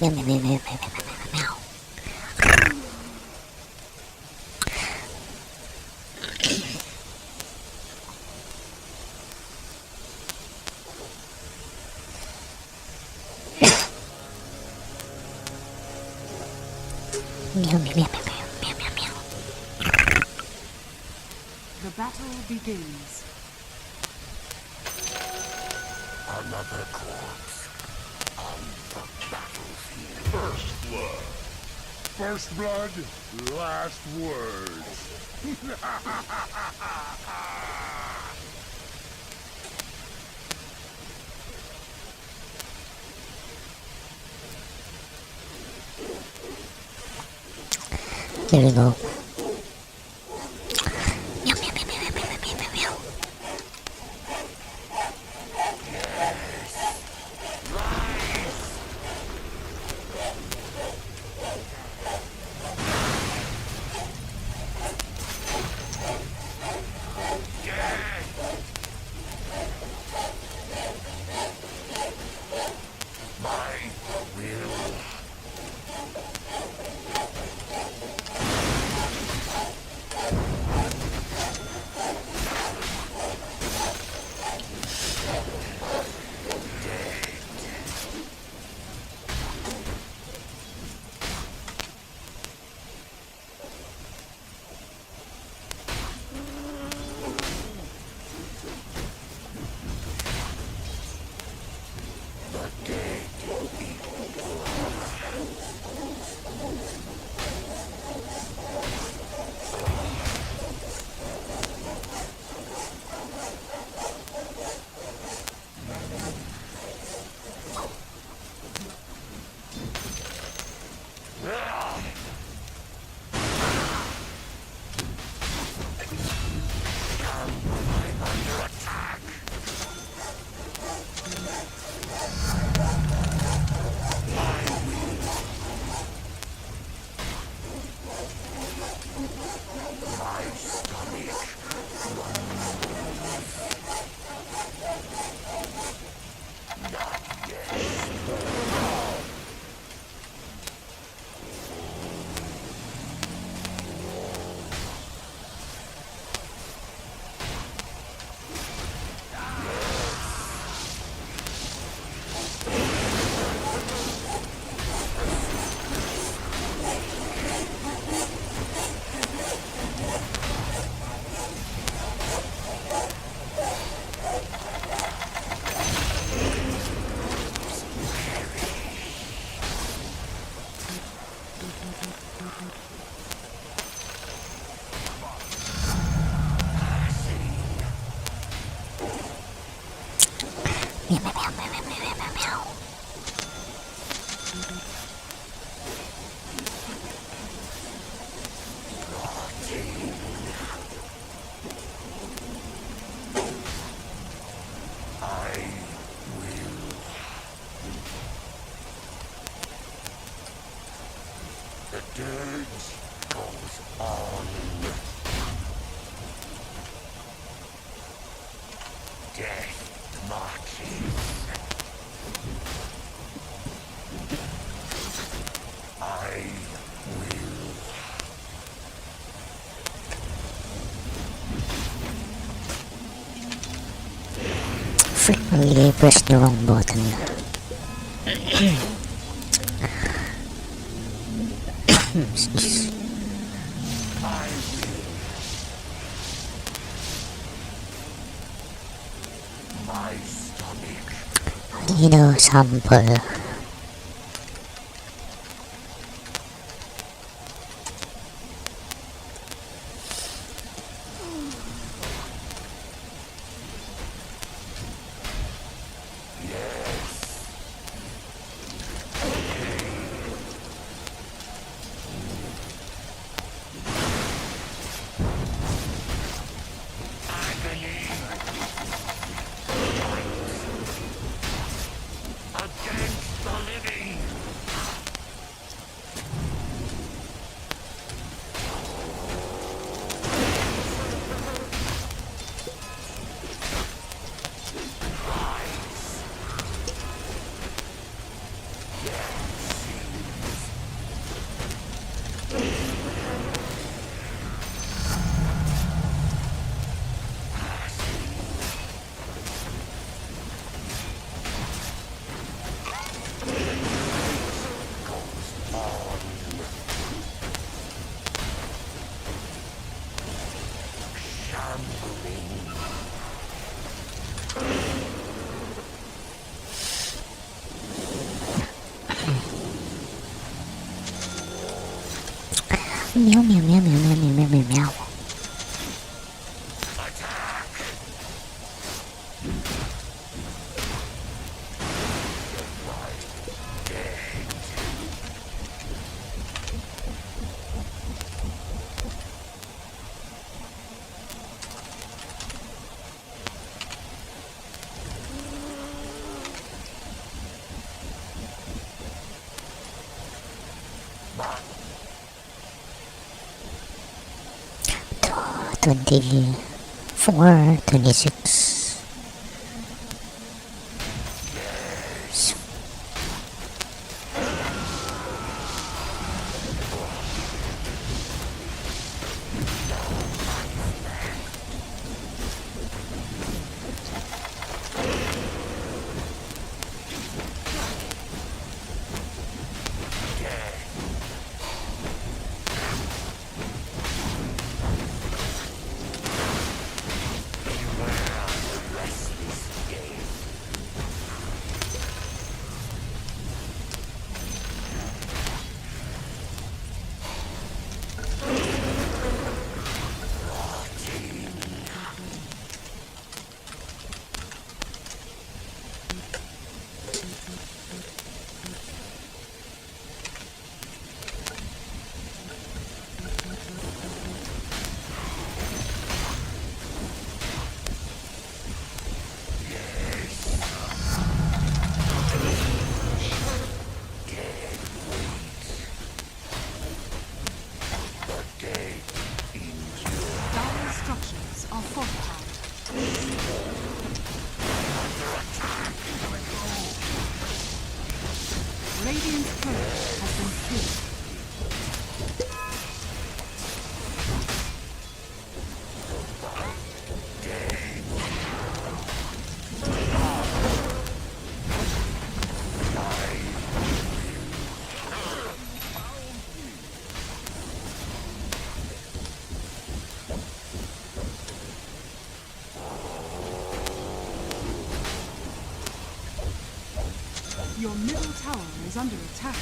meow, meow, meow, meow, meow, meow. Meow, meow, meow, meow, meow, meow, meow. The battle begins. Another corpse on the battlefield. First blood. First blood, last words. There we go. Meow, meow, meow, meow, meow, meow, meow, meow. My will. Meow, meow, meow, meow, meow, meow, meow, meow. The dirge goes on. Death marches. I will. Frequently press the wrong button. Sneeze. I will. My stomach. Need a sample. Against Meow meow meow meow meow meow meow meow meow. Oh, 24, 26. Dire structures are fortified. Radiant's turret has been killed. Your middle tower is under attack.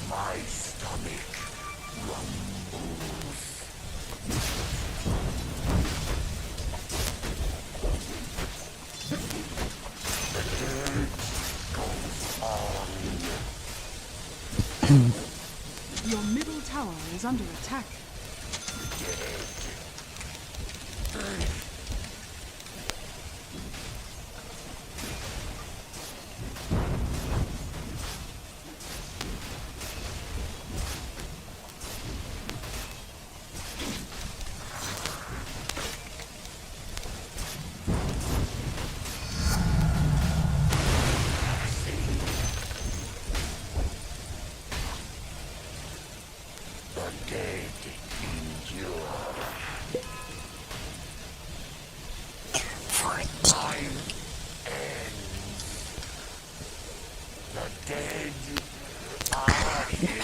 My stomach rumbles. The dirt goes on. Your middle tower is under attack. The dead endure. 14. Time ends. The dead are here.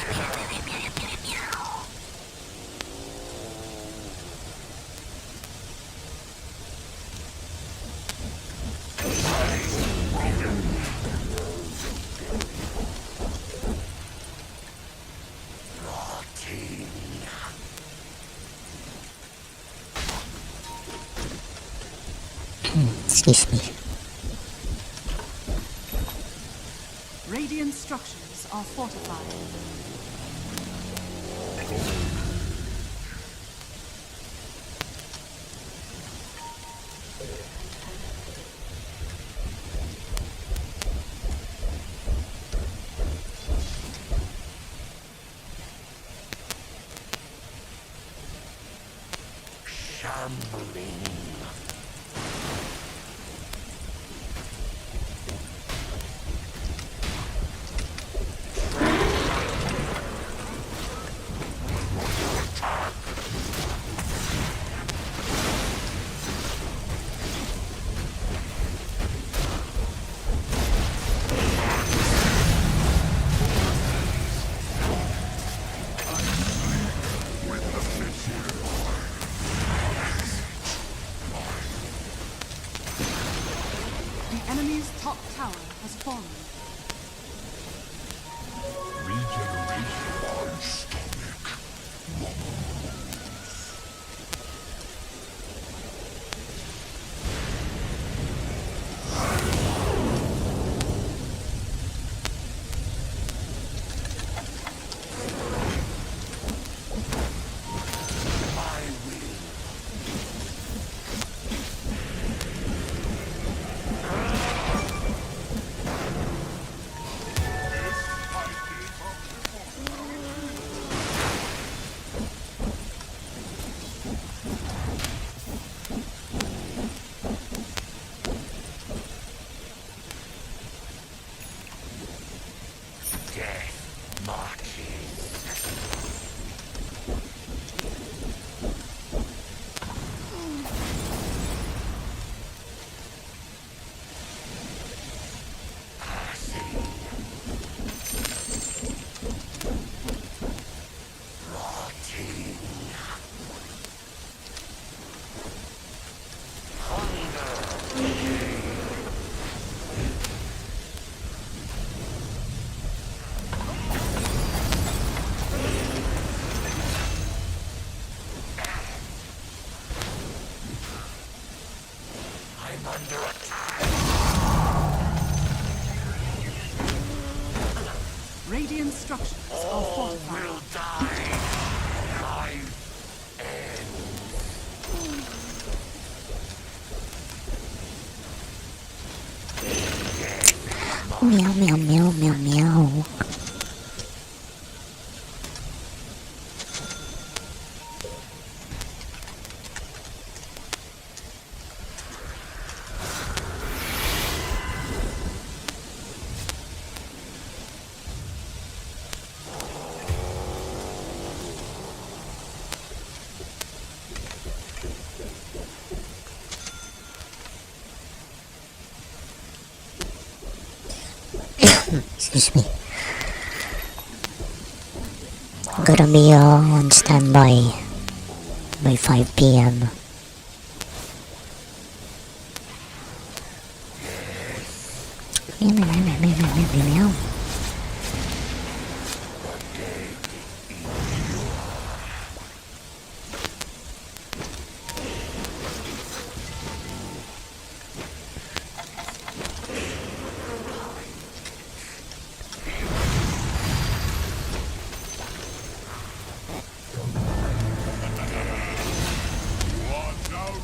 Rotting. Excuse me. Radiant structures are fortified. Shambling. top tower has fallen. Regeneration. My stomach. My will. Death marches. Passing. Rotting. Hunger. I'm under attack. Radiant structures are fortified. Will die. Life ends. Meow, meow, meow, meow, meow. Excuse me. Gonna be on standby by 5 p.m. Meow, meow, meow, meow, meow, meow, meow, meow. Watch out.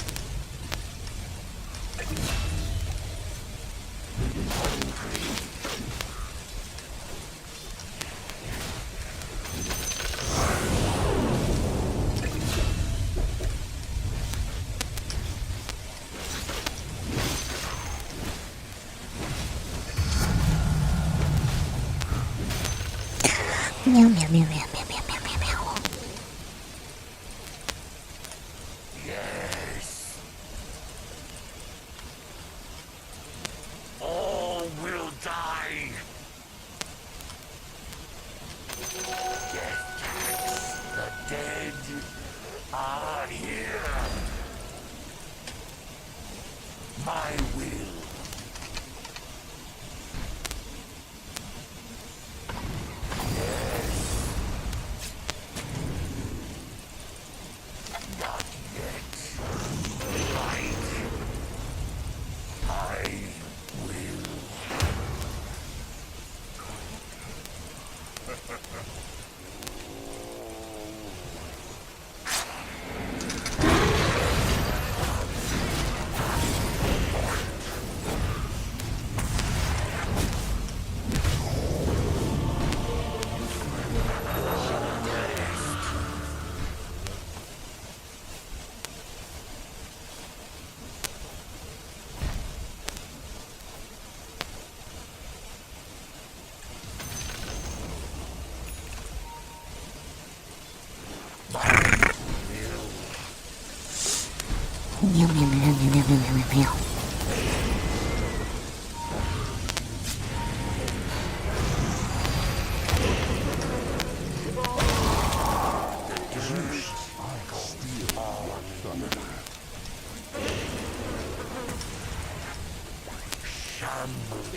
Meow, meow, meow, meow, meow, meow, meow, meow, meow. Yes. All will die. Death tax. The dead are here. My will. Not yet. Light. I will. Meow, meow, meow, meow, meow, meow, meow, meow. Shambling.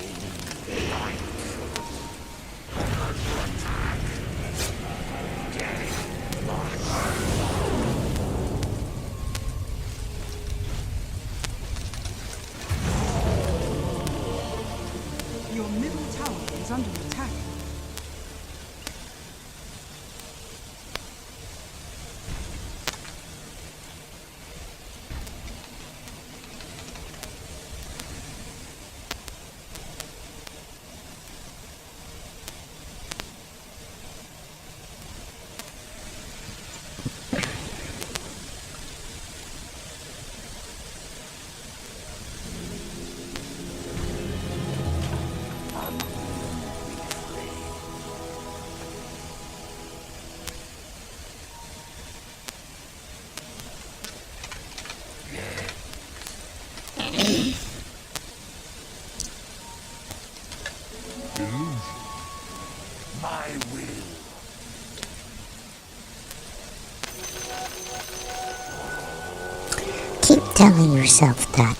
telling yourself that.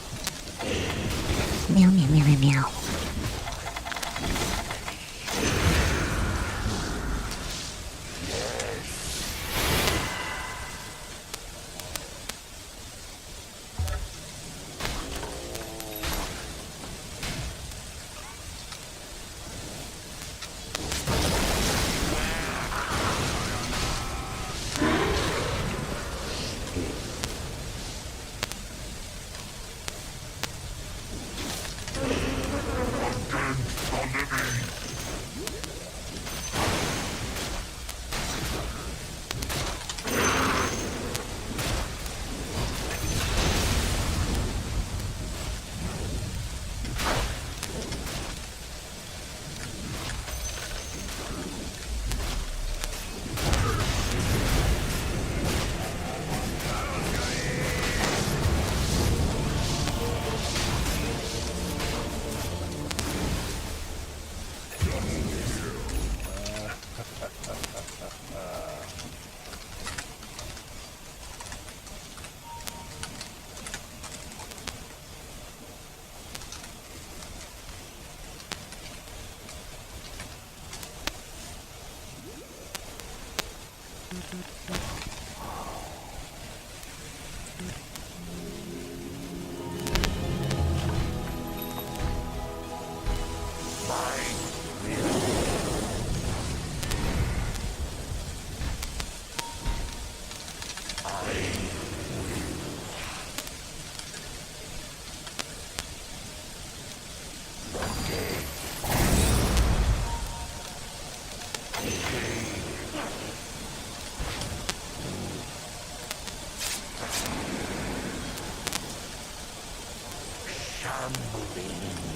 Meow, meow, meow, meow, meow.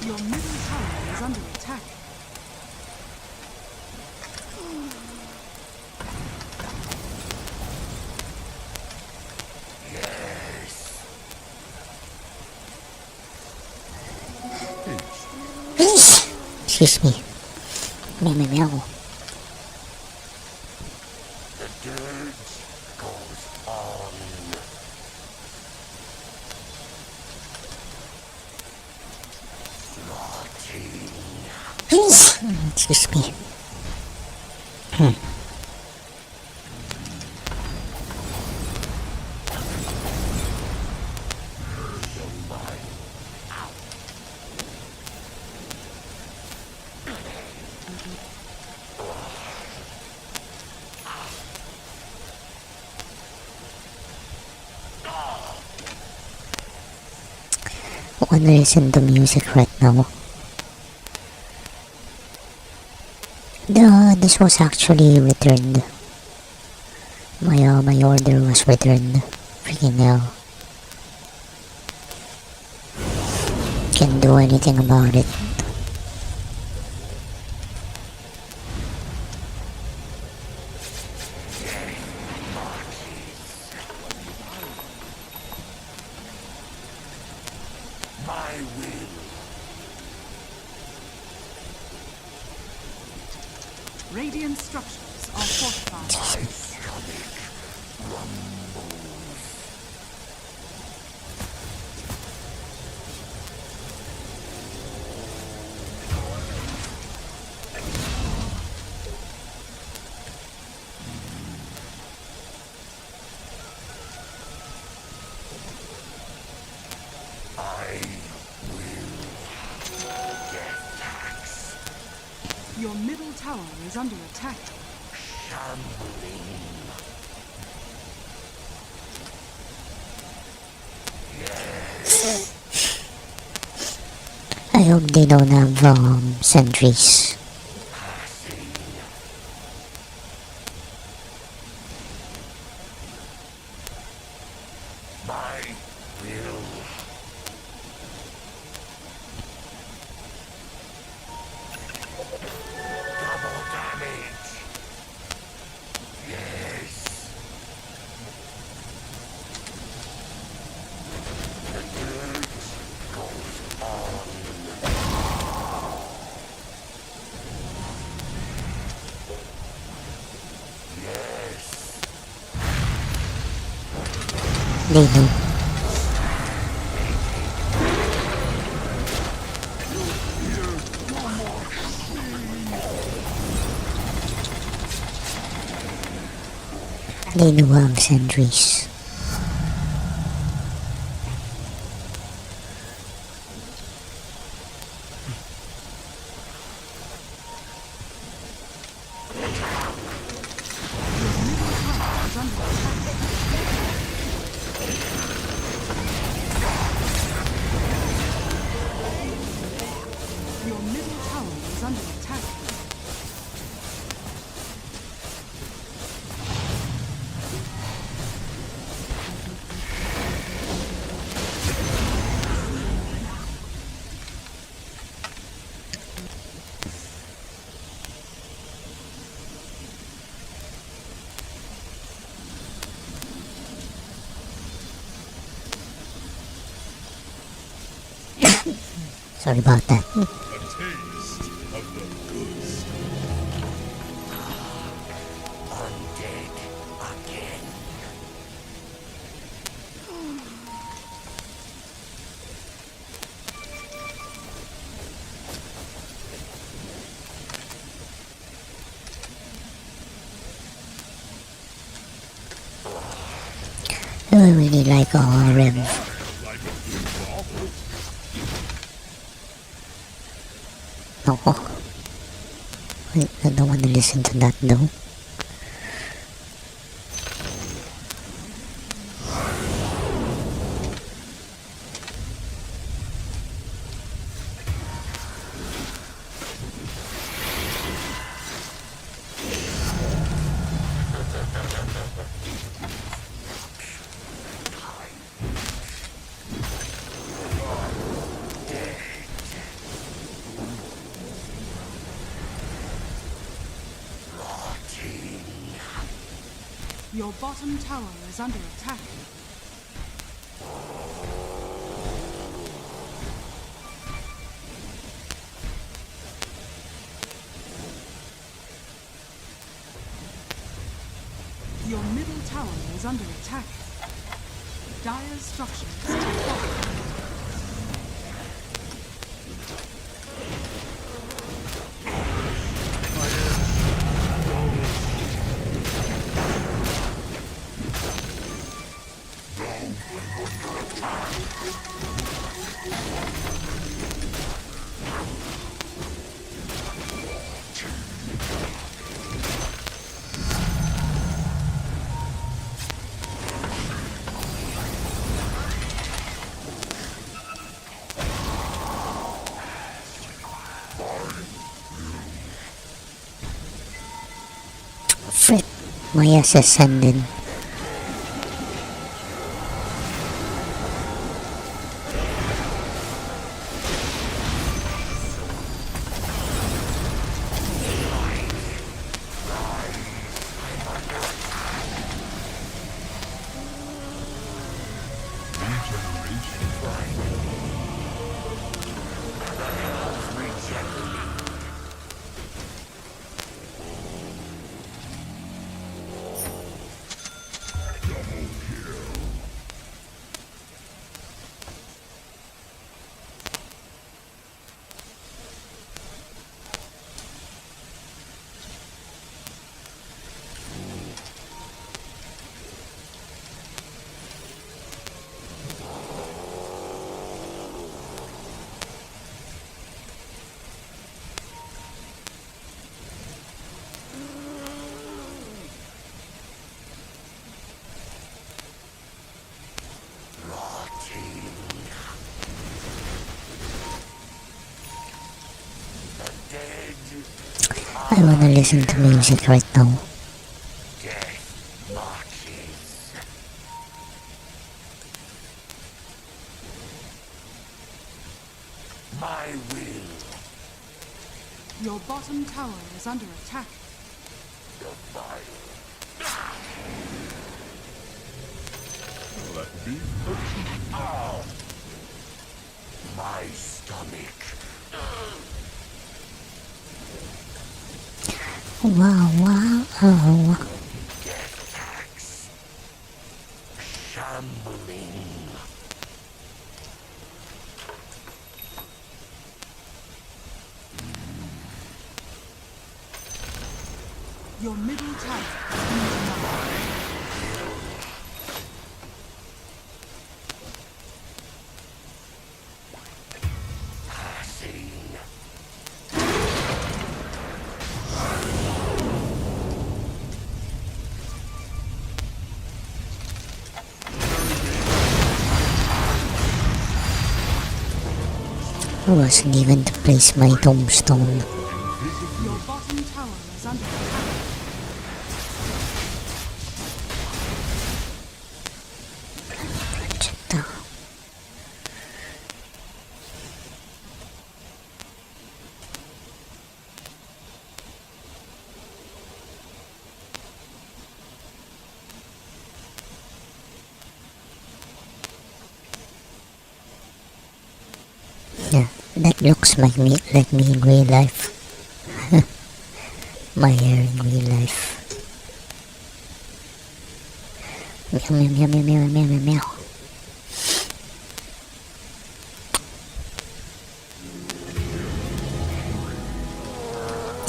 Your middle tower is under attack. Excuse me. Meow, meow, meow. The dirge goes on. Rotting. Excuse me. Wanna listen to music right now? This was actually returned. My order was returned. Freaking hell. Can't do anything about it. My will. Radiant structures are fortified. My stomach rumbles. Your middle tower is under attack. Shambling. I hope they don't have sentries. My will. Double damage. Yes. The dirt goes on. Yes. They know. They do have sentries. Your middle tower is under attack. Sorry about that. A taste of the good stuff. Undead again. Do I really like our rev? Like a good waffle. No. I don't want to listen to that though. Your bottom tower is under attack. Your middle tower is under attack. Dire's structures are falling. Frick, my ass ascended. I wanna listen to music right now. Death marches. My will. Your bottom tower is under attack. Let me touch My stomach. Wow. Death tax. Shambling. Your middle tower is under attack. wasn't even to place my tombstone. Your bottom tower is under attack. Ito. Yeah, that looks like me in real life. My hair in real life. Meow meow meow meow meow meow meow.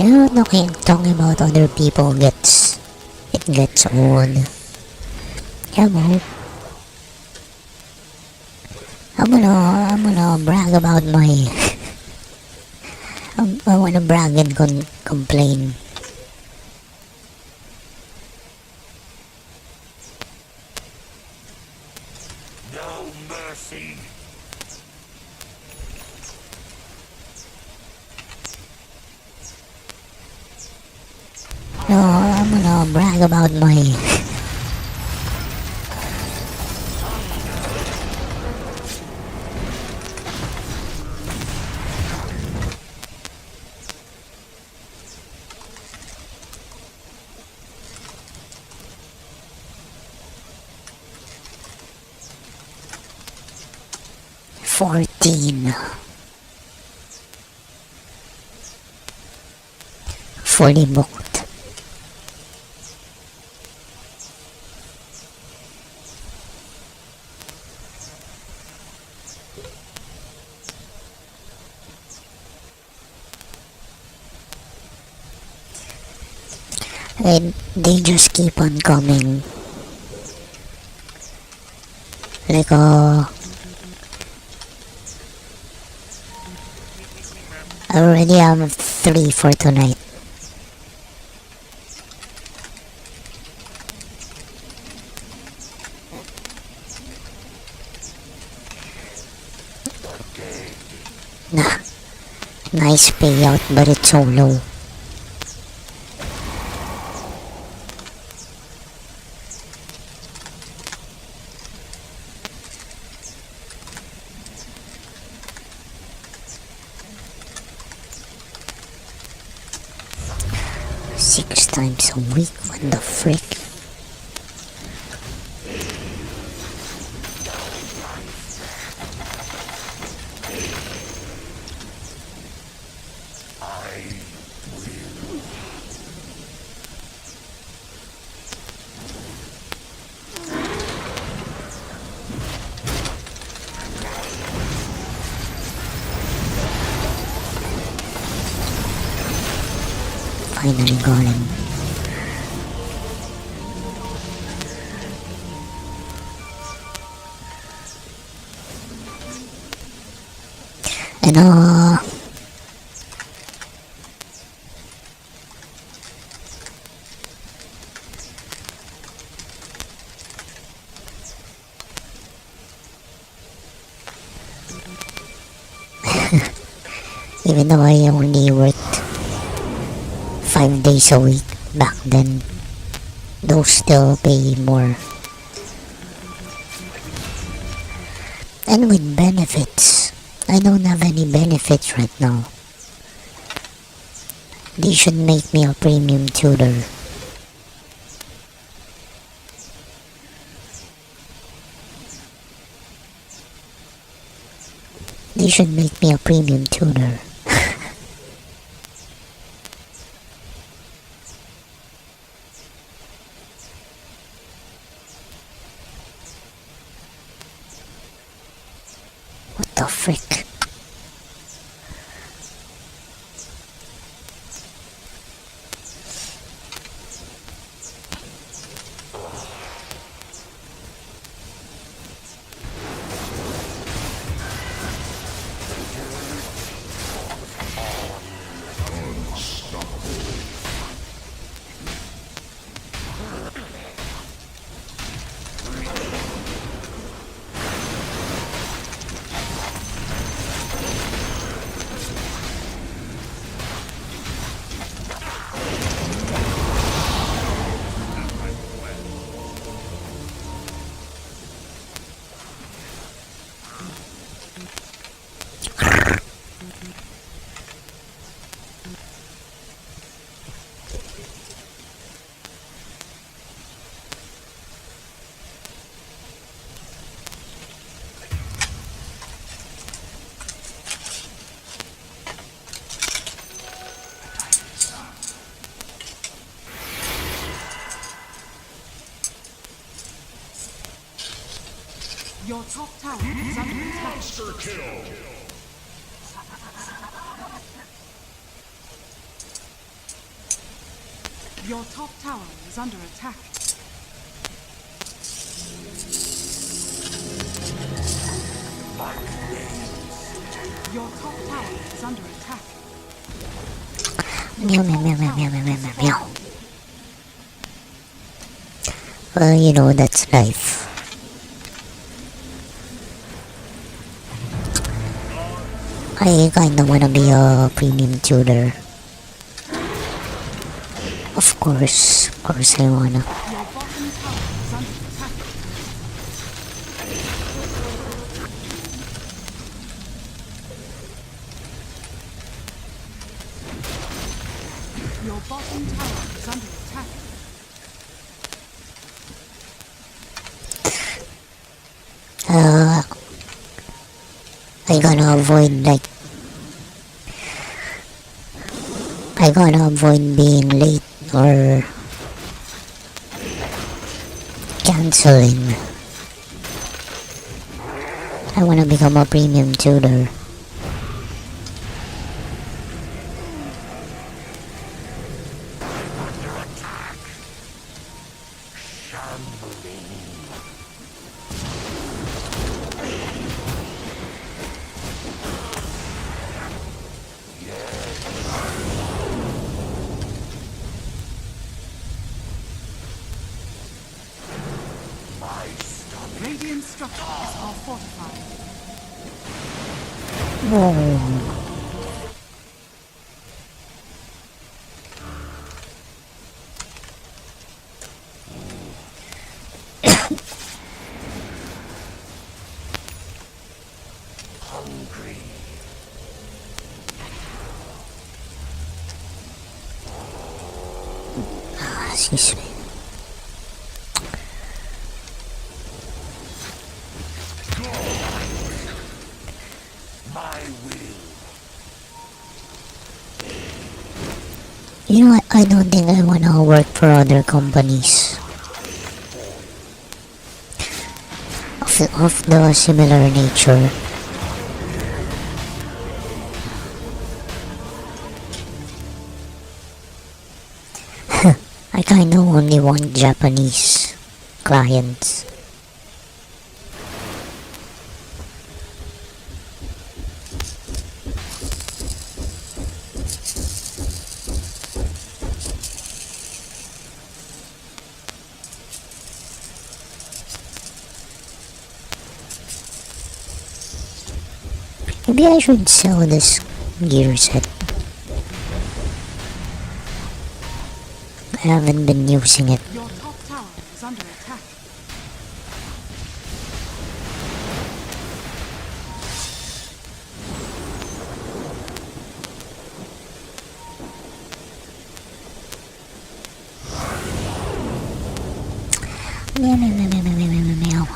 You know, talking about other people gets old. Hello. I'm gonna brag about my. I wanna brag and complain. No mercy. No, I'm gonna brag about my. Fully booked. And they just keep on coming. Like I already have 3 for tonight. Nah, nice payout, but it's so low. Six times a week? What the frick? Finally got him. And even though I only worked 5 days a week back then, those still pay more. And with benefits, I don't have any benefits right now. They should make me a premium tutor. They should make me a premium tutor. What the frick? Your top tower is under attack. Monster kill. Your top tower is under attack. Your top tower is under attack. Meow, meow, meow, meow, meow, meow, meow, meow, meow. Well, you know, that's life. I kinda wanna be a premium tutor. Of course I wanna. Your bottom tower is under attack. Your bottom tower is under attack. I gotta avoid being late or canceling. I wanna become a premium tutor. Radiant structures are fortified. Oh. Excuse me. You know what? I don't think I wanna work for other companies of the similar nature. I kinda only want Japanese clients. Maybe I should sell this gear set. I haven't been using it. Your top tower is under attack. Meow, meow, meow, meow, meow, meow, meow, meow.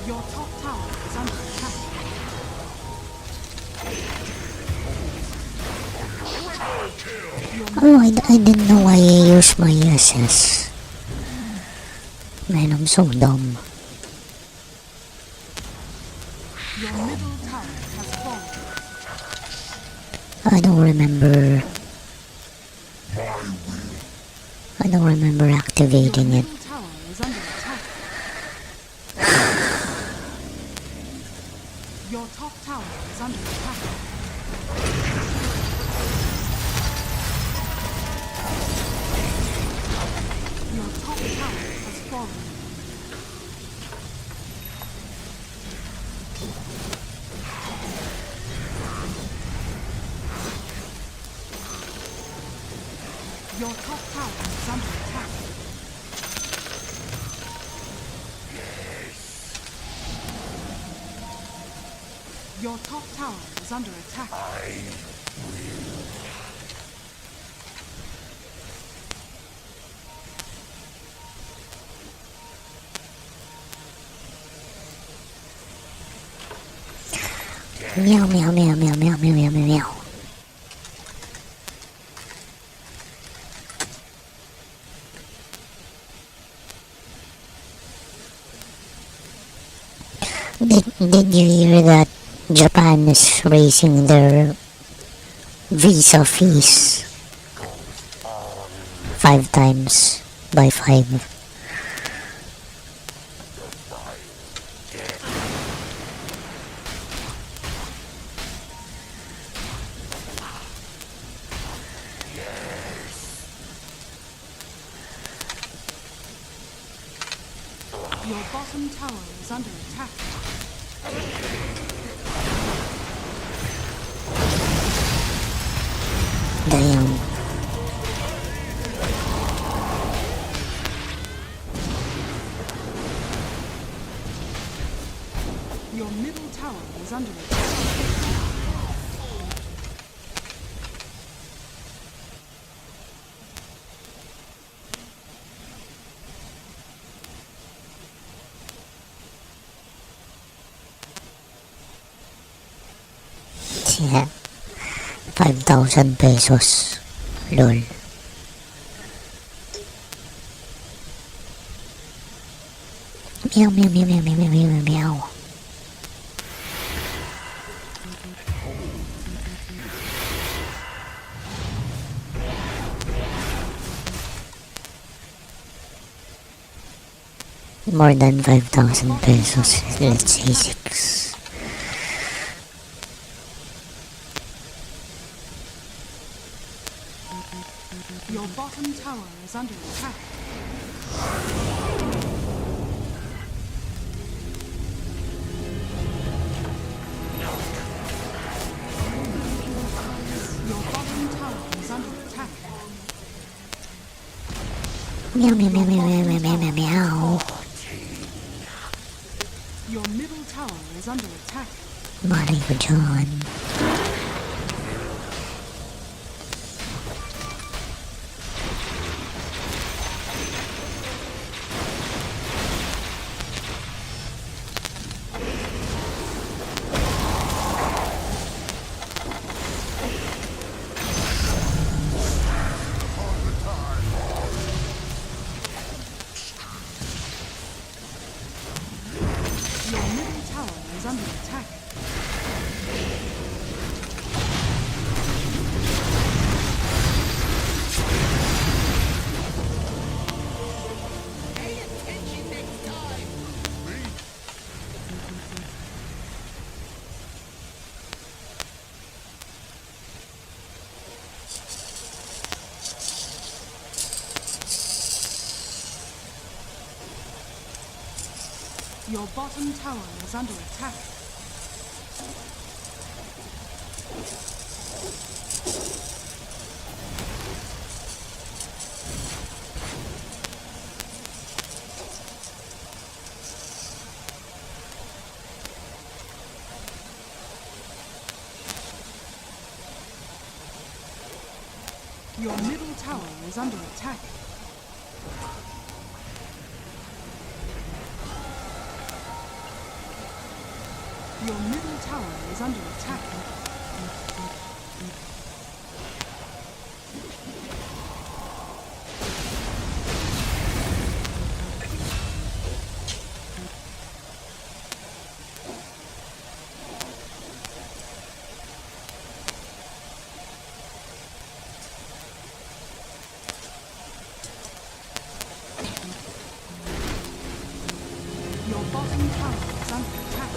Your top tower is under attack. Oh, I didn't know why I used my SS. Man, I'm so dumb. Your middle tower has fallen. I don't remember. I don't remember activating it. Middle tower is under attack. Your top tower is under attack. Your top tower has fallen. Your top tower is under attack. Your top tower is under attack. Meow, meow, meow, meow, meow, meow, meow, meow, meow. Did you hear that Japan is raising their visa fees 5 times by 5? Your bottom tower is under attack. Damn. Your middle tower is under attack. Yeah. 5,000 pesos. Lol. Meow, meow, meow, meow, meow, meow, meow, meow. More than 5,000 pesos. Let's say 6. Your bottom tower is under attack. Your bottom tower is under attack. Meow, meow, meow, meow, meow, meow, meow, meow. Your middle tower is under attack. Mario John. Your middle tower is under attack. Your bottom tower is under attack. Your middle tower is under attack. Your middle tower is under attack. Your bottom tower is under attack.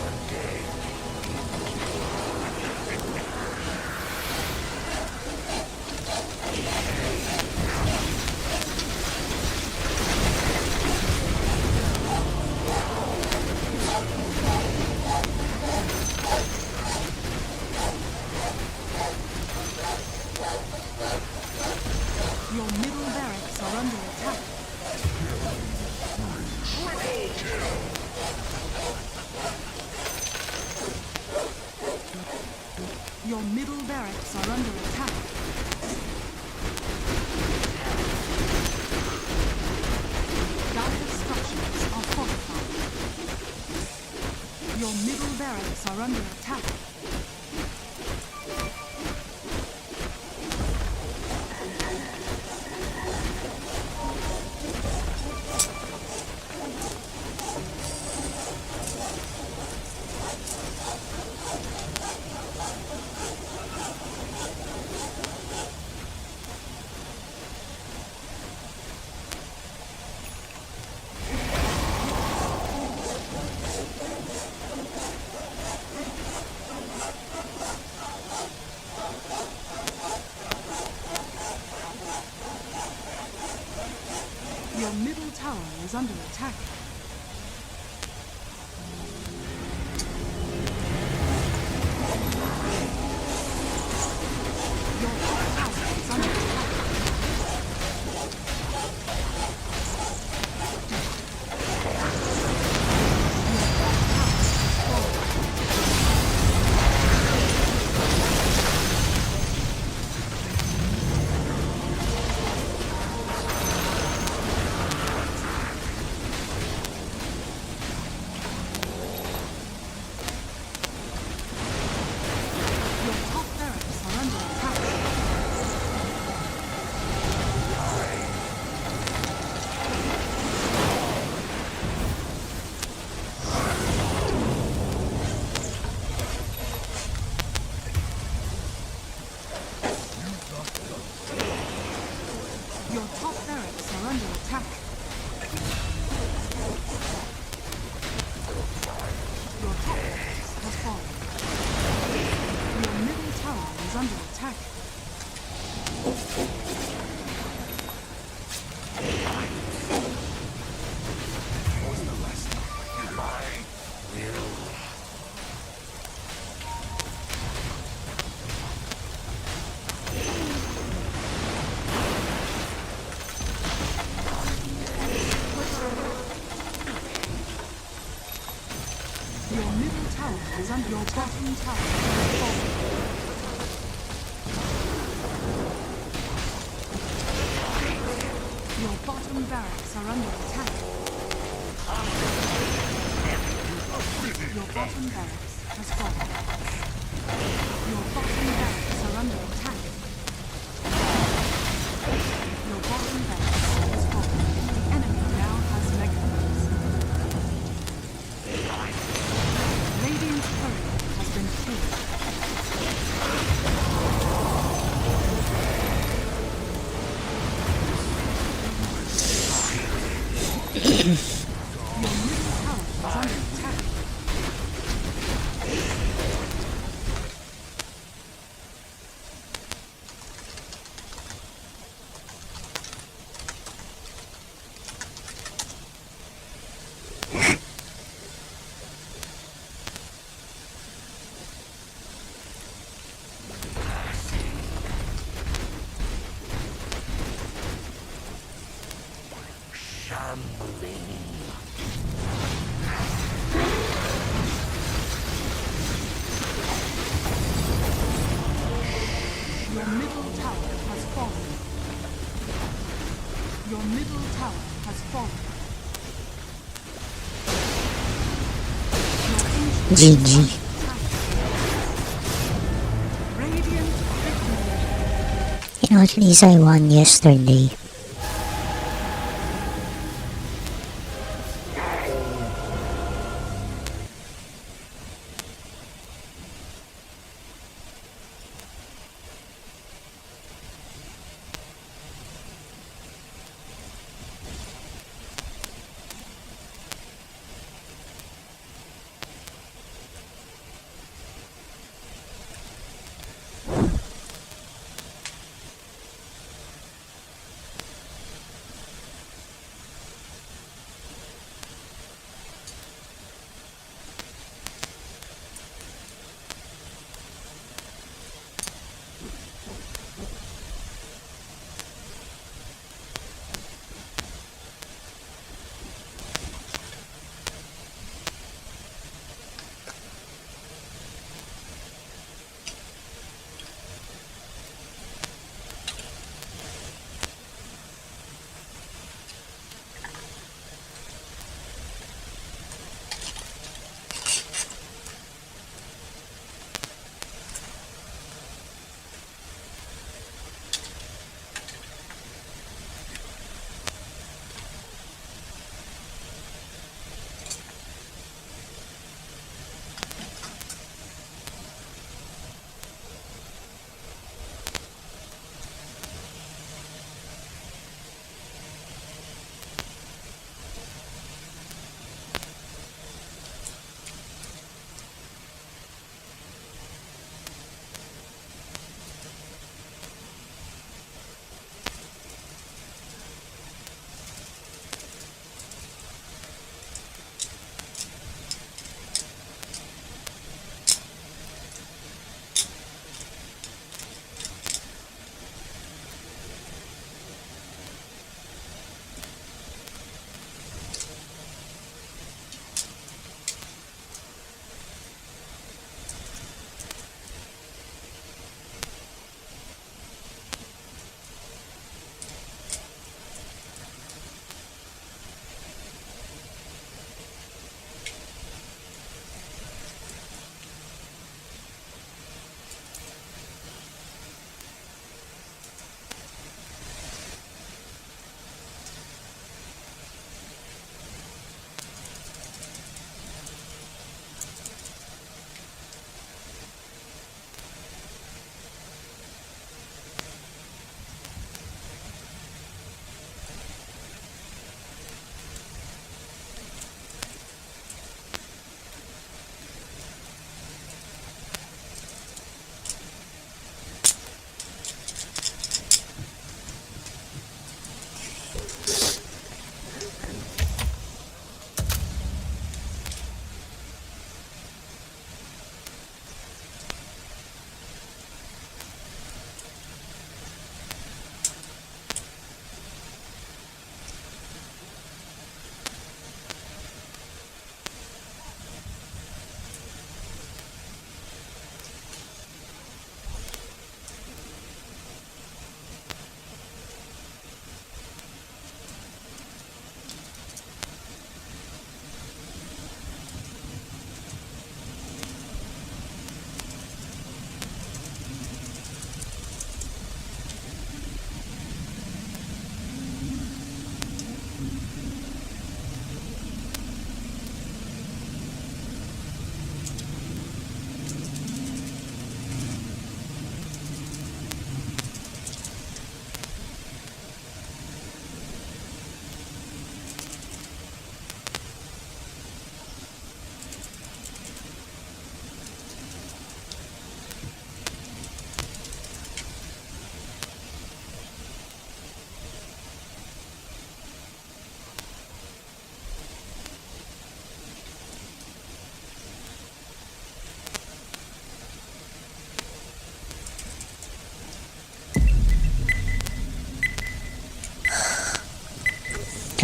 Your middle barracks are under attack. Your middle barracks are under attack. Dire structures are fortified. Your middle barracks are under attack. is under attack. Your top tower is under attack. Your top barracks are under attack. Your top barracks are under attack. Your top barracks has fallen. Your middle tower is under attack. Your middle tower is under your bottom tower has fallen. Your bottom barracks are under attack. Your bottom barracks has fallen. Your bottom barracks are under attack. Your bottom barracks has fallen. The enemy now has megaways. Radiant's courier has been killed. Your middle tower is under attack. Your middle tower has fallen. Your middle tower has fallen. Your ancient GG. Radiant victory. You know, at least I won yesterday.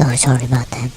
So sorry about that.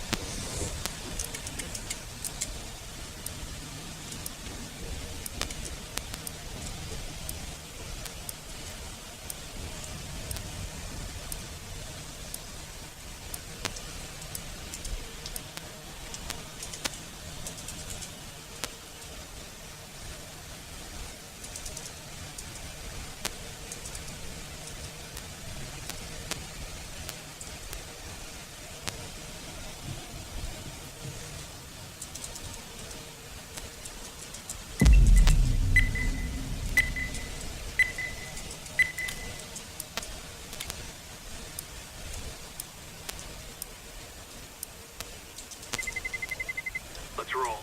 Let's roll.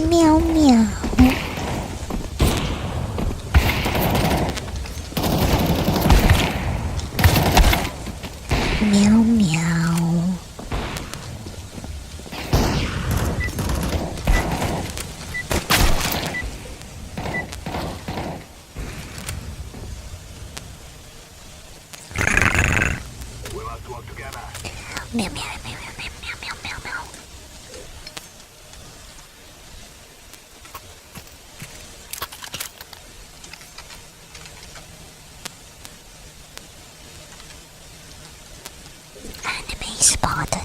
Meow meow. Meow meow. We must work together. Meow meow meow meow meow meow meow meow. Enemy spotted.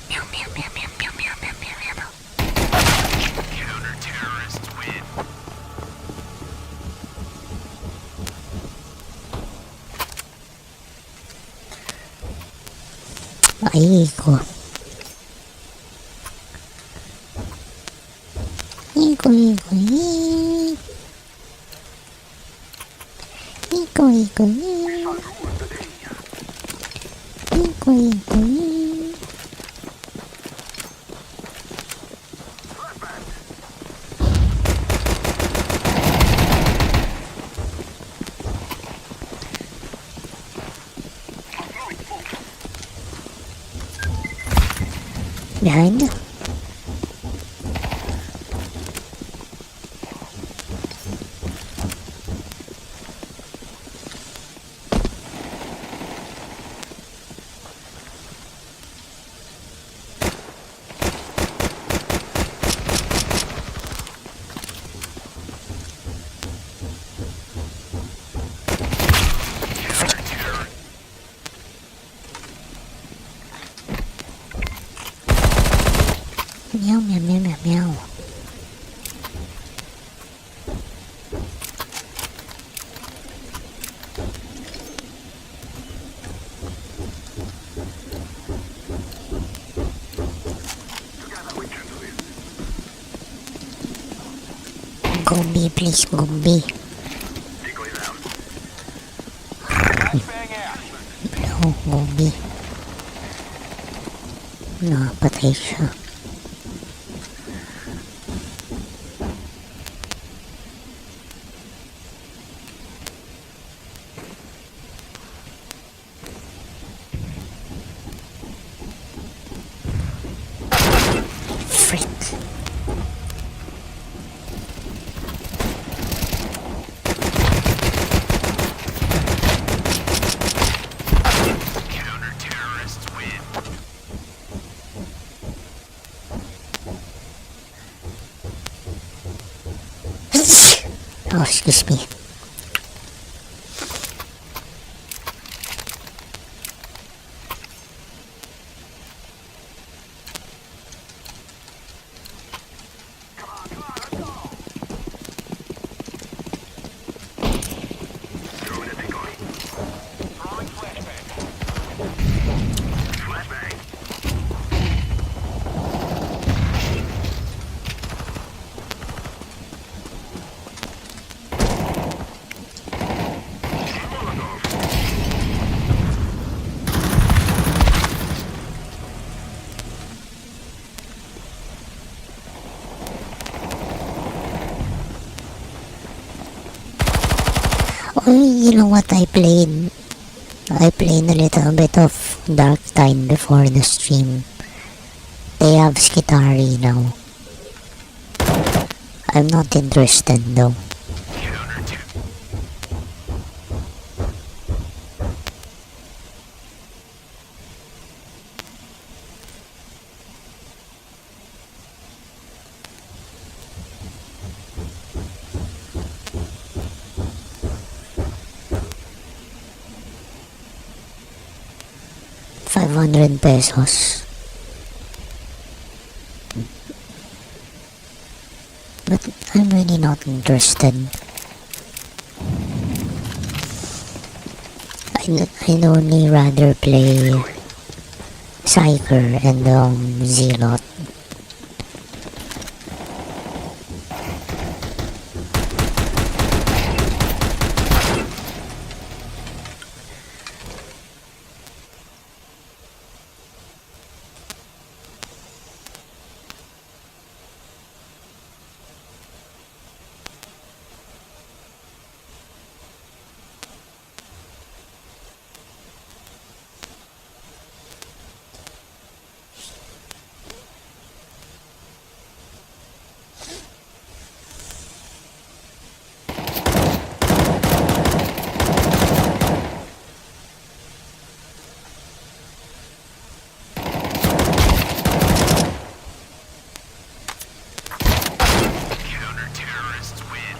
Meow meow meow meow meow meow meow meow meow. Counter-terrorists win. Aiko. Iko iko ii. Iko iko ii. Iko iko ii. Behind. Meow meow meow meow meow. Gumby, please, Gumby. Decoy down. No, Gumby. No, patay siya. Oh, excuse me. Throwing a decoy. Throwing flashbang. Flashbang. Oh, you know what I played? I played a little bit of Dark Tide before the stream. They have Skitari now. I'm not interested though. Counter two. 500 pesos. But I'm really not interested. I'd only rather play Psyker and Zealot. Counter-terrorists win.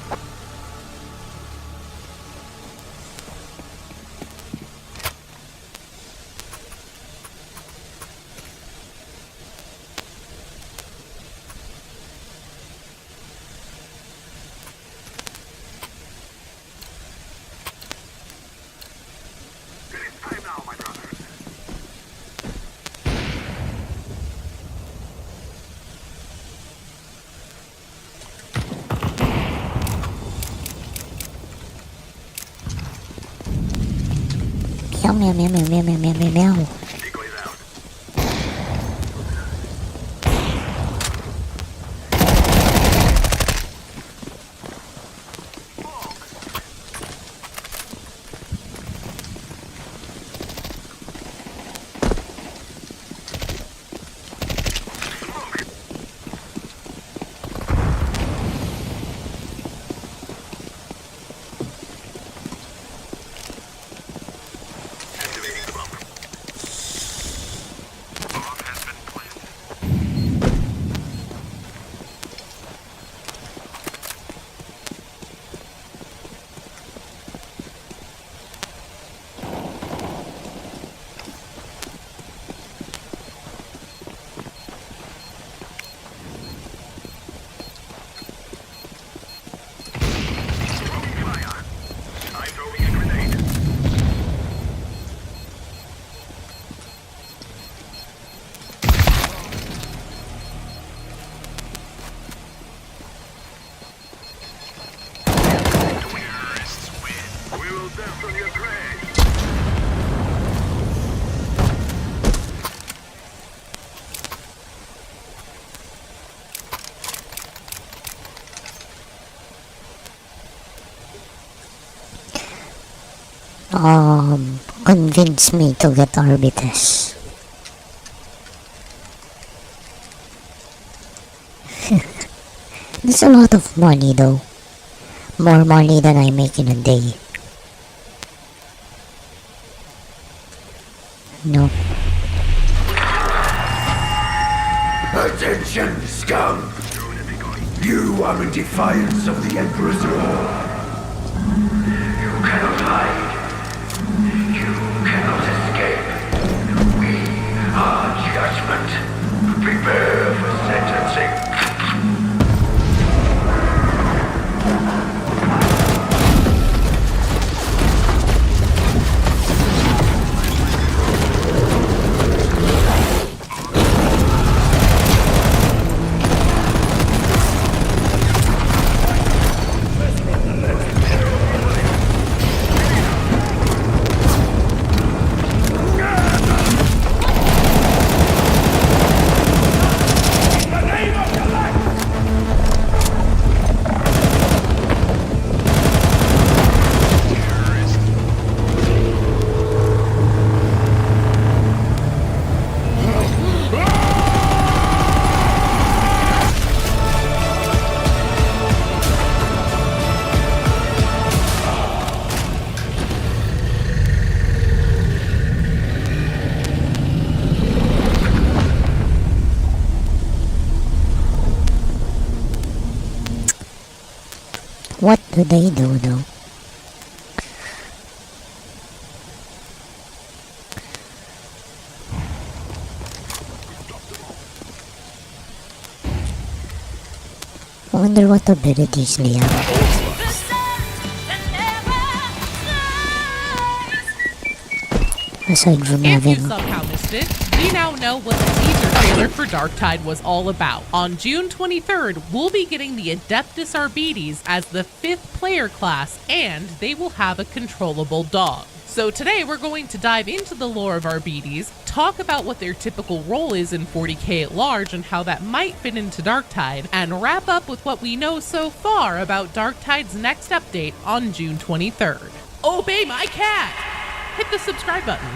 It is time now, my brothers. Meow meow meow meow meow meow meow meow meow. Decoys out. Activating the bomb. Bomb has been planted. Throwing fire. I'm throwing a grenade. Terrorists win. We will dance on your grave. Convince me to get Arbites. That's a lot of money though. More money than I make in a day. No. Attention, scum! Throwing a decoy. You are in defiance of the Emperor's law. You cannot hide. You cannot escape. We are judgment. Prepare for sentencing. What do they do though? I wonder what abilities they have. Aside from If you having somehow missed it, we now know what the teaser trailer for Darktide was all about. On June 23rd, we'll be getting the Adeptus Arbites as the 5th player class, and they will have a controllable dog. So today we're going to dive into the lore of Arbites, talk about what their typical role is in 40k at large and how that might fit into Darktide, and wrap up with what we know so far about Darktide's next update on June 23rd. Obey my cat! Hit the subscribe button.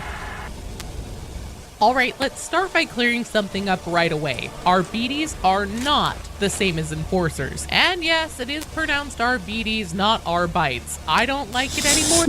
Alright, let's start by clearing something up right away. Arbites are not the same as Enforcers. And yes, it is pronounced Arbites, not Arbites. I don't like it anymore.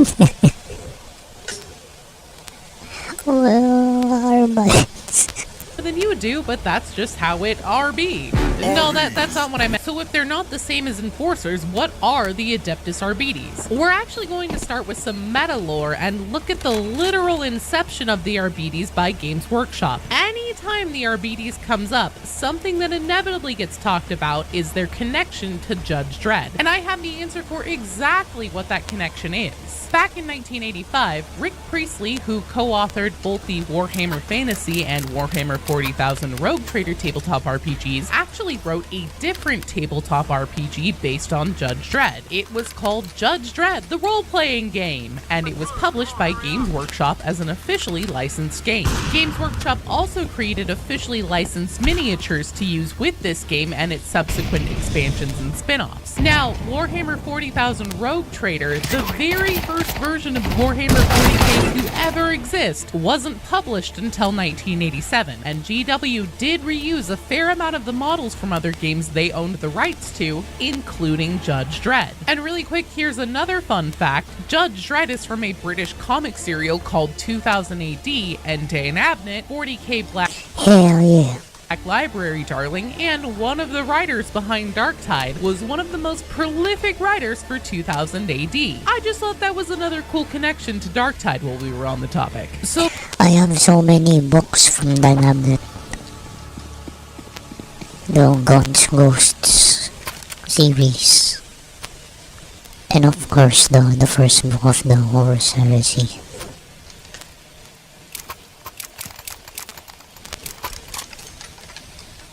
well, Arbites. Than you do, but that's just how it RB. No, that's not what I meant. So if they're not the same as Enforcers, what are the Adeptus Arbites? We're actually going to start with some meta lore and look at the literal inception of the Arbites by Games Workshop. Anytime the Arbites comes up, something that inevitably gets talked about is their connection to Judge Dredd. And I have the answer for exactly what that connection is. Back in 1985, Rick Priestley, who co-authored both the Warhammer Fantasy and Warhammer 40,000 Rogue Trader tabletop RPGs, actually wrote a different tabletop RPG based on Judge Dredd. It was called Judge Dredd, the role-playing game, and it was published by Games Workshop as an officially licensed game. Games Workshop also created officially licensed miniatures to use with this game and its subsequent expansions and spin-offs. Now, Warhammer 40,000 Rogue Trader, the very first version of Warhammer 40k to ever exist, wasn't published until 1987, and GW did reuse a fair amount of the models from other games they owned the rights to, including Judge Dredd. And really quick, here's another fun fact. Judge Dredd is from a British comic serial called 2000 AD, and Dan Abnett, 40k Black Hell yeah. Library darling and one of the writers behind Darktide, was one of the most prolific writers for 2000 AD. I just thought that was another cool connection to Darktide while we were on the topic. So I have so many books from Dan Abnett. The Gods, Ghosts series. And of course the first book of the Horus Heresy.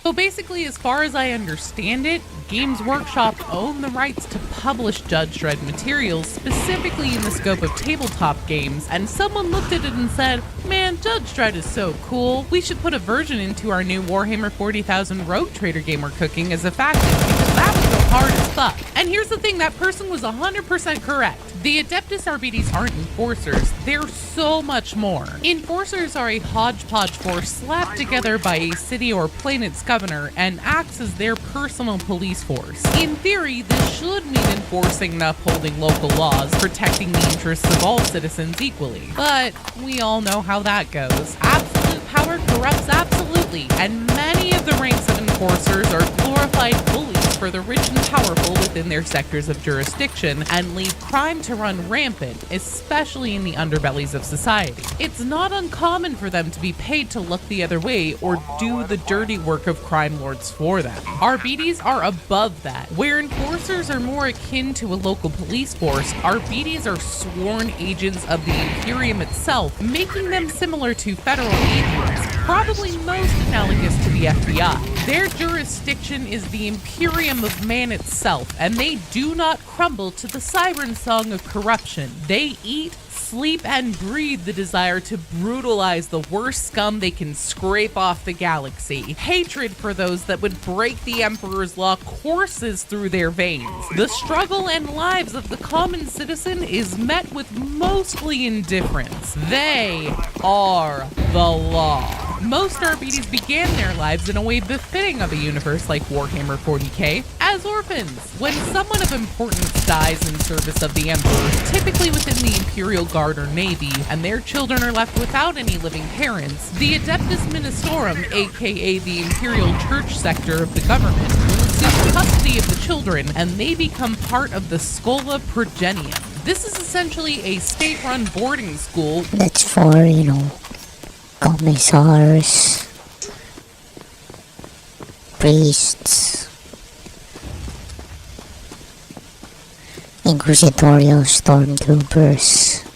So basically, as far as I understand it, Games Workshop own the rights to publish Judge Dredd materials, specifically in the scope of tabletop games, and someone looked at it and said, man, Judge Dredd is so cool, we should put a version into our new Warhammer 40,000 Rogue Trader game we're cooking as a faction, because that would go hard as fuck. And here's the thing, that person was 100% correct. The Adeptus Arbites aren't Enforcers, they're so much more. Enforcers are a hodgepodge force slapped together by a city or planet's governor and acts as their personal police force. In theory, this should mean enforcing and upholding local laws, protecting the interests of all citizens equally. But we all know how that goes. Absolute power corrupts absolute Absolutely, and many of the ranks of enforcers are glorified bullies for the rich and powerful within their sectors of jurisdiction and leave crime to run rampant, especially in the underbellies of society. It's not uncommon for them to be paid to look the other way or do the dirty work of crime lords for them. RBDs are above that. Where enforcers are more akin to a local police force, RBDs are sworn agents of the Imperium itself, making them similar to federal agents, probably most analogous to the FBI. Their jurisdiction is the Imperium of Man itself, and they do not crumble to the siren song of corruption. They eat, sleep, and breathe the desire to brutalize the worst scum they can scrape off the galaxy. Hatred for those that would break the Emperor's law courses through their veins. The struggle and lives of the common citizen is met with mostly indifference. They are the law. Most RBDs began their lives in a way befitting of a universe like Warhammer 40k, as orphans. When someone of importance dies in service of the Emperor, typically within the Imperial Guard or Navy, and their children are left without any living parents, the Adeptus Ministorum, aka the Imperial Church sector of the government, will assume custody of the children, and they become part of the Schola Progenium. This is essentially a state-run boarding school That's for, commissars, priests, inquisitorial stormtroopers.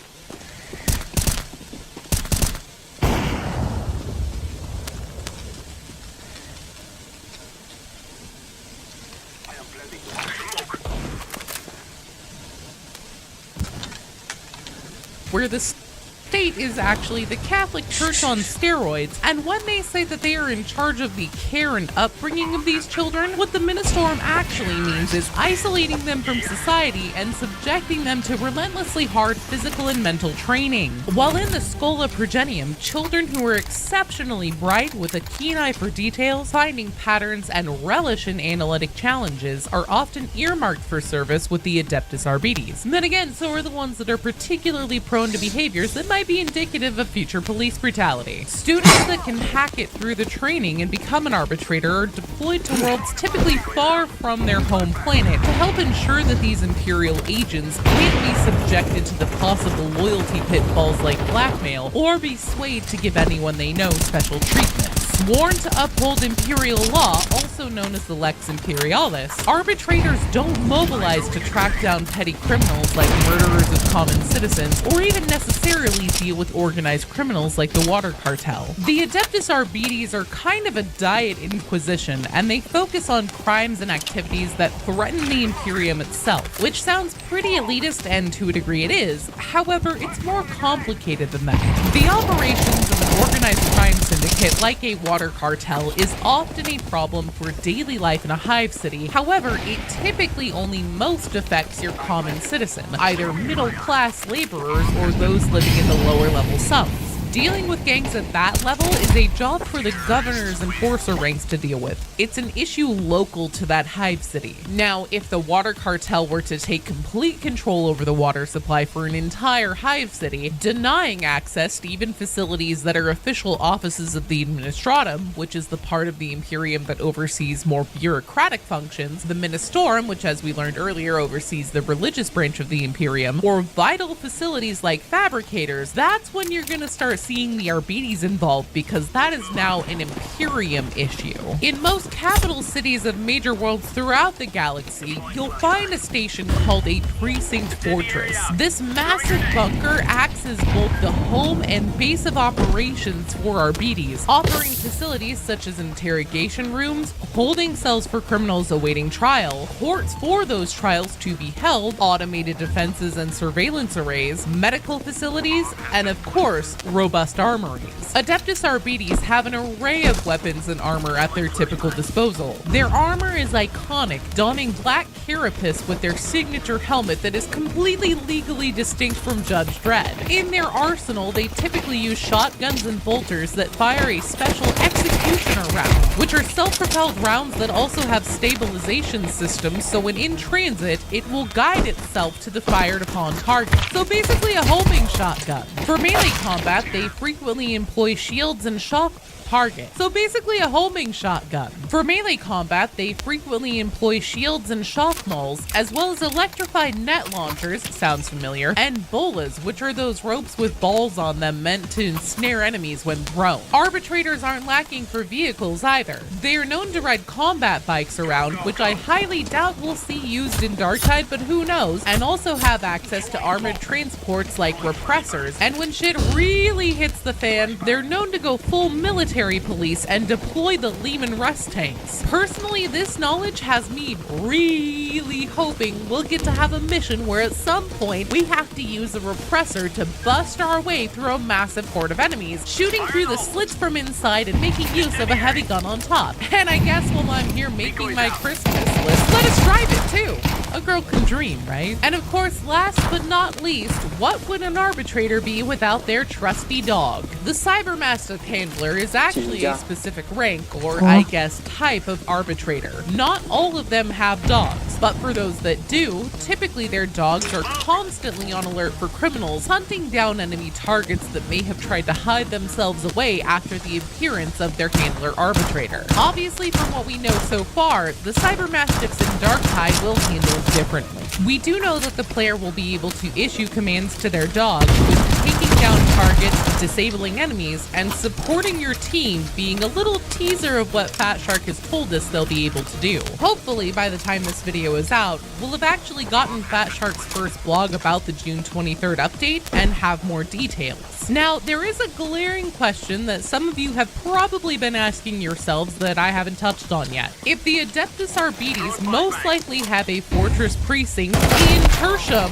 where the state is actually the Catholic Church on steroids, and when they say that they are in charge of the care and upbringing of these children, what the Ministorum actually means is isolating them from society and subjecting them to relentlessly hard physical and mental training. While in the Schola Progenium, children who are exceptionally bright with a keen eye for details, finding patterns, and relish in analytic challenges are often earmarked for service with the Adeptus Arbites. And then again, so are the ones that are particularly prone to behaviors that might be indicative of future police brutality. Students that can hack it through the training and become an arbitrator are deployed to worlds typically far from their home planet to help ensure that these Imperial agents can't be subjected to the possible loyalty pitfalls like blackmail or be swayed to give anyone they know special treatment. Sworn to uphold Imperial law, also known as the Lex Imperialis, arbitrators don't mobilize to track down petty criminals like murderers of common citizens, or even necessarily deal with organized criminals like the Water Cartel. The Adeptus Arbites are kind of a diet inquisition, and they focus on crimes and activities that threaten the Imperium itself, which sounds pretty elitist, and to a degree it is. However, it's more complicated than that. The operations of an organized crime syndicate like a Water Cartel is often a problem for daily life in a hive city. However, it typically only most affects your common citizen, either middle-class laborers or those living in the lower-level slums. Dealing with gangs at that level is a job for the governor's enforcer ranks to deal with. It's an issue local to that hive city. Now, if the Water Cartel were to take complete control over the water supply for an entire hive city, denying access to even facilities that are official offices of the Administratum, which is the part of the Imperium that oversees more bureaucratic functions, the Ministorum, which as we learned earlier oversees the religious branch of the Imperium, or vital facilities like fabricators, that's when you're gonna start seeing the Arbites involved, because that is now an Imperium issue. In most capital cities of major worlds throughout the galaxy, you'll find a station called a precinct fortress. This massive bunker acts as both the home and base of operations for Arbites, offering facilities such as interrogation rooms, holding cells for criminals awaiting trial, courts for those trials to be held, automated defenses and surveillance arrays, medical facilities, and of course, robust armories. Adeptus Arbites have an array of weapons and armor at their typical disposal. Their armor is iconic, donning black carapace with their signature helmet that is completely legally distinct from Judge Dredd. In their arsenal, they typically use shotguns and bolters that fire a special executioner round, which are self-propelled rounds that also have stabilization systems, so when in transit, it will guide itself to the fired upon target. So basically a homing shotgun. For melee combat, they frequently employ shields and shock target. So basically a homing shotgun. For melee combat, they frequently employ shields and shock mauls, as well as electrified net launchers, sounds familiar, and bolas, which are those ropes with balls on them meant to ensnare enemies when thrown. Arbitrators aren't lacking for vehicles either. They are known to ride combat bikes around, which I highly doubt we'll see used in Darktide, but who knows, and also have access to armored transports like repressors, and when shit really hits the fan, they're known to go full military police and deploy the Lehman Russ tanks. Personally, this knowledge has me really hoping we'll get to have a mission where at some point we have to use a repressor to bust our way through a massive horde of enemies, shooting through the slits from inside and making use of a heavy gun on top. And I guess while I'm here making my Christmas list, let us drive it too. A girl can dream, right? And of course, last but not least, what would an arbitrator be without their trusty dog? The Cybermastiff Handler is actually a specific rank, or I guess type of arbitrator. Not all of them have dogs, but for those that do, typically their dogs are constantly on alert for criminals, hunting down enemy targets that may have tried to hide themselves away after the appearance of their handler arbitrator. Obviously, from what we know so far, the Cybermastiffs in Darktide will handle differently. We do know that the player will be able to issue commands to their dog, with taking down targets, disabling enemies, and supporting your team being a little teaser of what Fat Shark has told us they'll be able to do. Hopefully, by the time this video is out, we'll have actually gotten Fat Shark's first blog about the June 23rd update and have more details. Now, there is a glaring question that some of you have probably been asking yourselves that I haven't touched on yet. If the Adeptus Arbites most likely have a fortress precinct in Tertium,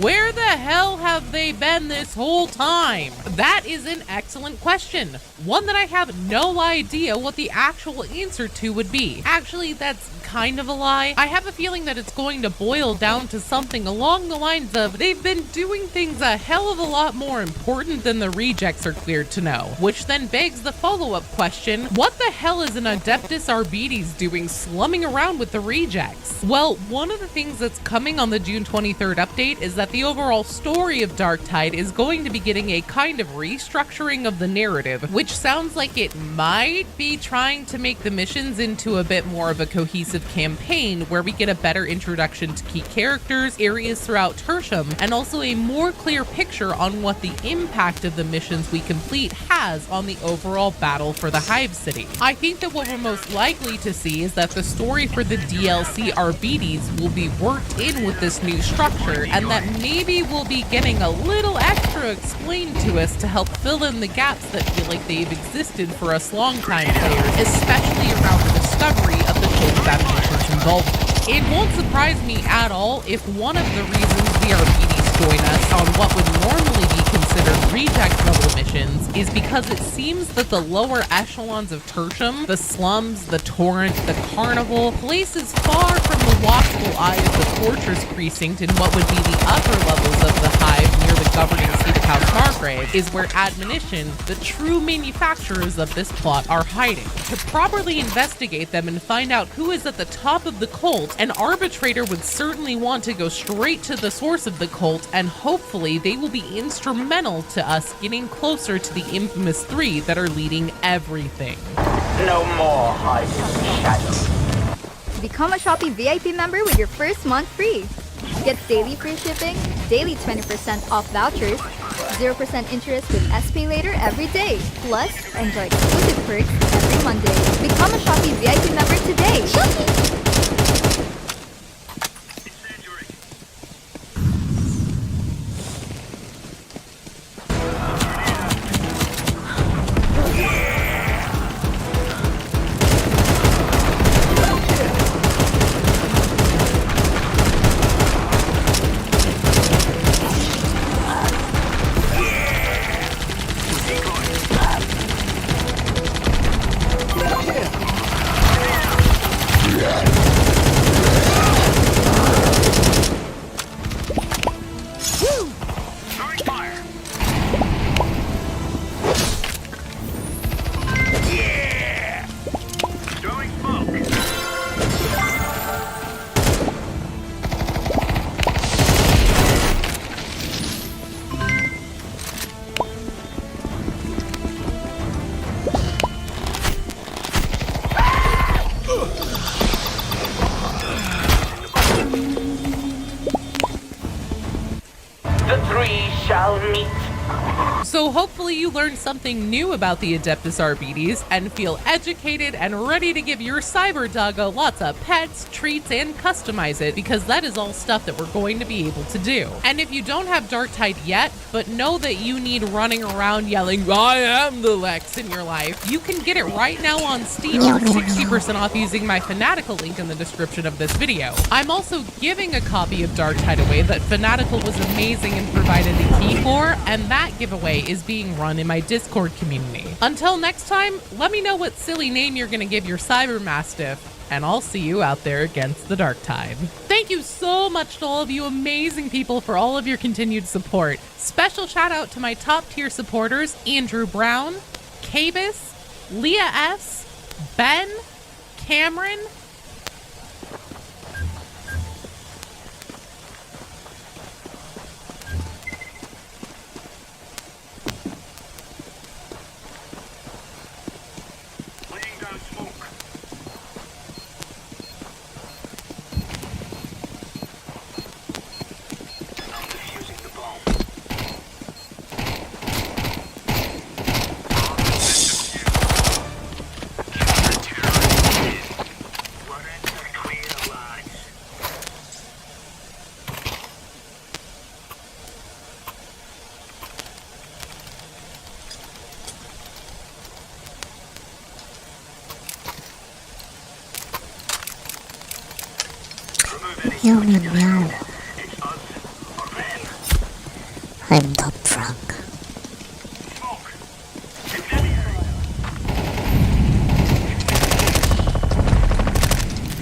where the hell have they been this whole time? That is an excellent question. One that I have no idea what the actual answer to would be. Actually, that's kind of a lie. I have a feeling that it's going to boil down to something along the lines of they've been doing things a hell of a lot more important than the rejects are cleared to know. Which then begs the follow-up question, what the hell is an Adeptus Arbites doing slumming around with the rejects? Well, one of the things that's coming on the June 23rd update is that the overall story of Darktide is going to be getting a kind of restructuring of the narrative, which sounds like it might be trying to make the missions into a bit more of a cohesive campaign where we get a better introduction to key characters, areas throughout Tertium, and also a more clear picture on what the impact of the missions we complete has on the overall battle for the Hive City. I think that what we're most likely to see is that the story for the DLC Arbites will be worked in with this new structure, and that maybe we'll be getting a little extra explained to us to help fill in the gaps that feel like they've existed for us longtime players, especially around the discovery of the Cult of Admonition's involvement. It won't surprise me at all if one of the reasons the Arbites join us on what would normally be considered reject level missions is because it seems that the lower echelons of Tertium, the slums, the torrent, the carnival, places far from the watchful eye of the fortress precinct in what would be the upper levels of the Hive near the governing seat of House Margrave, is where Admonition, the true manufacturers of this plot, are hiding. To properly investigate them and find out who is at the top of the cult, an arbitrator would certainly want to go straight to the source of the cult, and hopefully they will be instrumental to us getting closer to the infamous three that are leading everything. No more hiding shadows. Become a Shopee VIP member with your first month free. Get daily free shipping, daily 20% off vouchers, 0% interest with SPay later every day. Plus, enjoy exclusive perks every Monday. Become a Shopee VIP member today. Shopee! Yeah. we shall meet. So hopefully you learned something new about the Adeptus Arbites and feel educated and ready to give your cyber doggo lots of pets, treats, and customize it, because that is all stuff that we're going to be able to do. And if you don't have Darktide yet, but know that you need running around yelling, "I am the Lex" in your life, you can get it right now on Steam for 60% off using my Fanatical link in the description of this video. I'm also giving a copy of Darktide away that Fanatical was amazing and provided the key for, and that giveaway is being run in my Discord community. Until next time, let me know what silly name you're going to give your Cyber Mastiff, and I'll see you out there against the Darktide. Thank you so much to all of you amazing people for all of your continued support. Special shout out to my top tier supporters, Andrew Brown, Cabus, Leah S., Ben, Cameron, Laying down smoke. I'm defusing the bomb. What ends are clear lines. Remove any Meow meow meow. It's us or them. I'm top drunk. Smoke. Incendiary.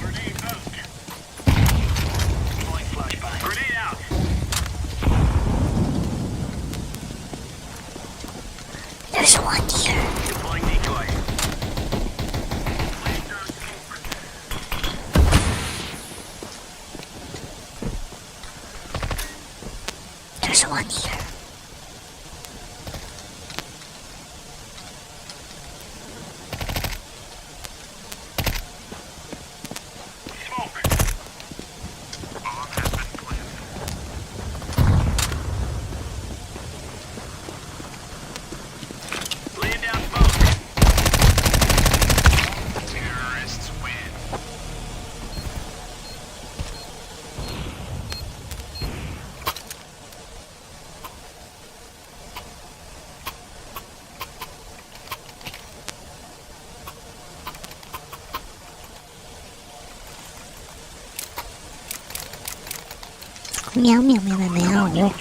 Grenade out. Deploying flashbang. Grenade out. There's one here. Deploying decoy. Laying down smoke. There's one here. Smoke. Bomb has been planted. Laying down smoke. Terrorists win. Meow meow meow meow meow.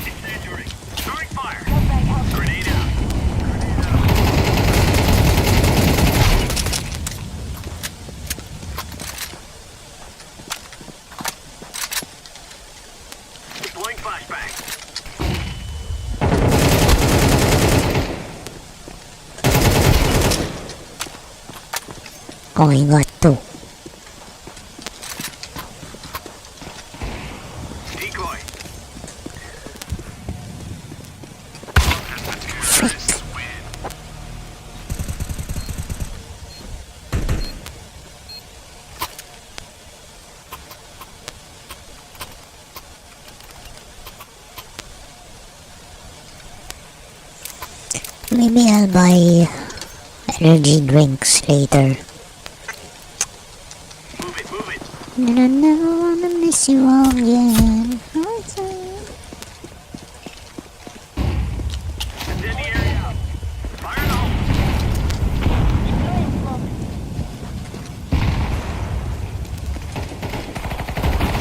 Incendiary. Throwing fire. Grenade out. Deploying flashbang. Going got two. Decoy. Frick. Maybe I'll buy energy drinks later. Move it, move it. And I never wanna miss you again. Incendiary out. Fire in the hole.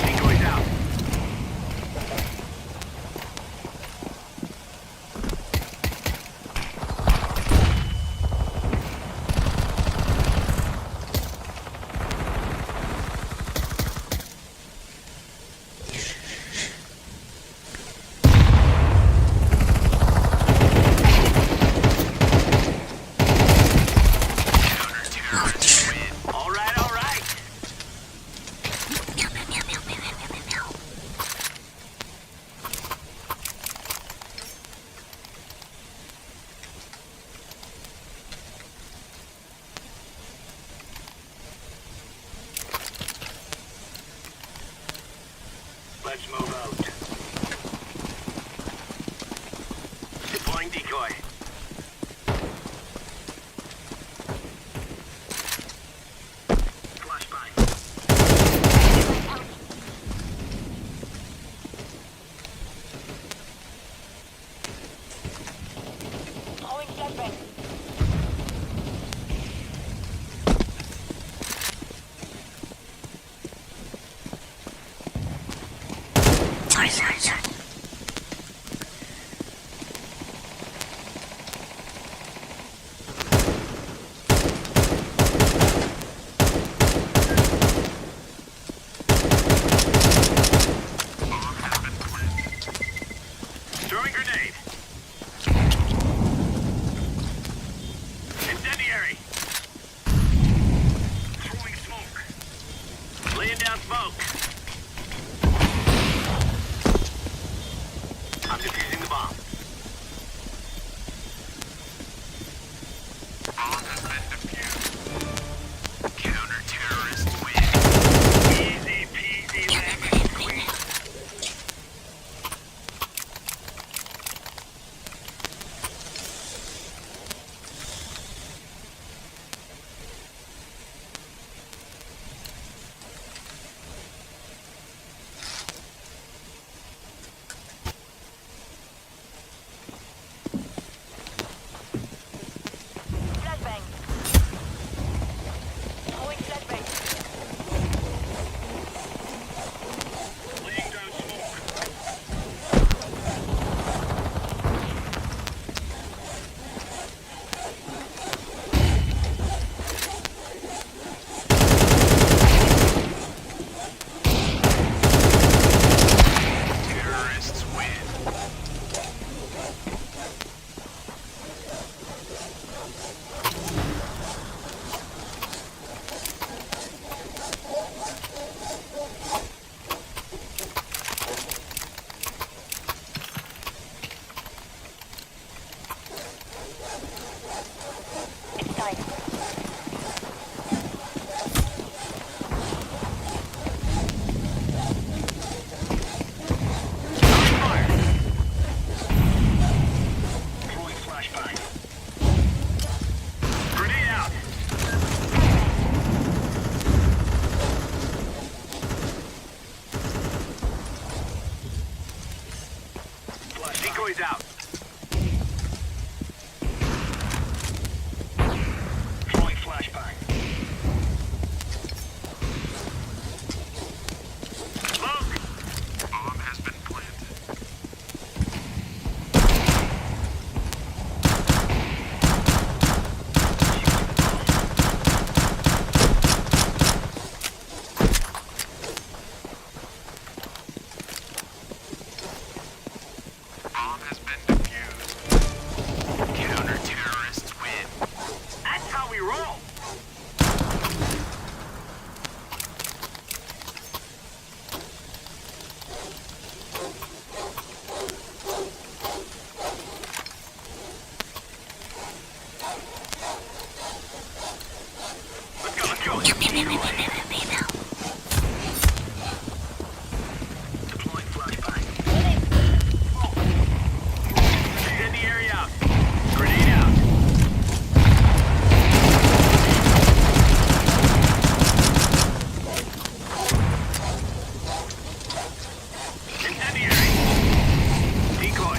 Decoys out. Let's move out. Deploying decoy. Flashbang. Throwing flashbang. Sorry. Throwing grenade. Incendiary. Throwing smoke. Laying down smoke. I'm defusing the bomb. Bomb has been defused. Counter-terrorists win. Easy peasy lemon squeeze. Flashbang. Throwing flashbang. Laying down smoke. Terrorists win. It's time. Fire. Throwing flashbang. Grenade out. Flash decoys out. Throwing flashbang. Smoke. Bomb has been planted. Bomb has been defused. Counter-terrorists win. That's how we roll. Let's go. Deploying flashbang. Incendiary out. Grenade out. Incendiary. Decoy.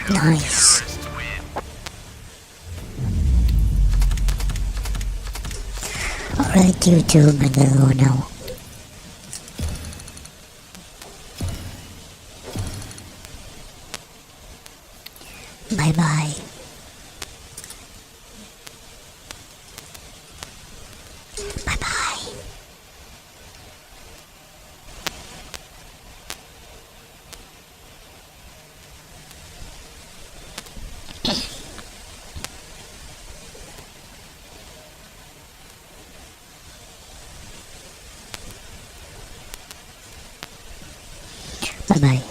Nice. Terrorists win. Alright, YouTube, I'm gonna go now. Bye bye. Bye bye. Bye-bye.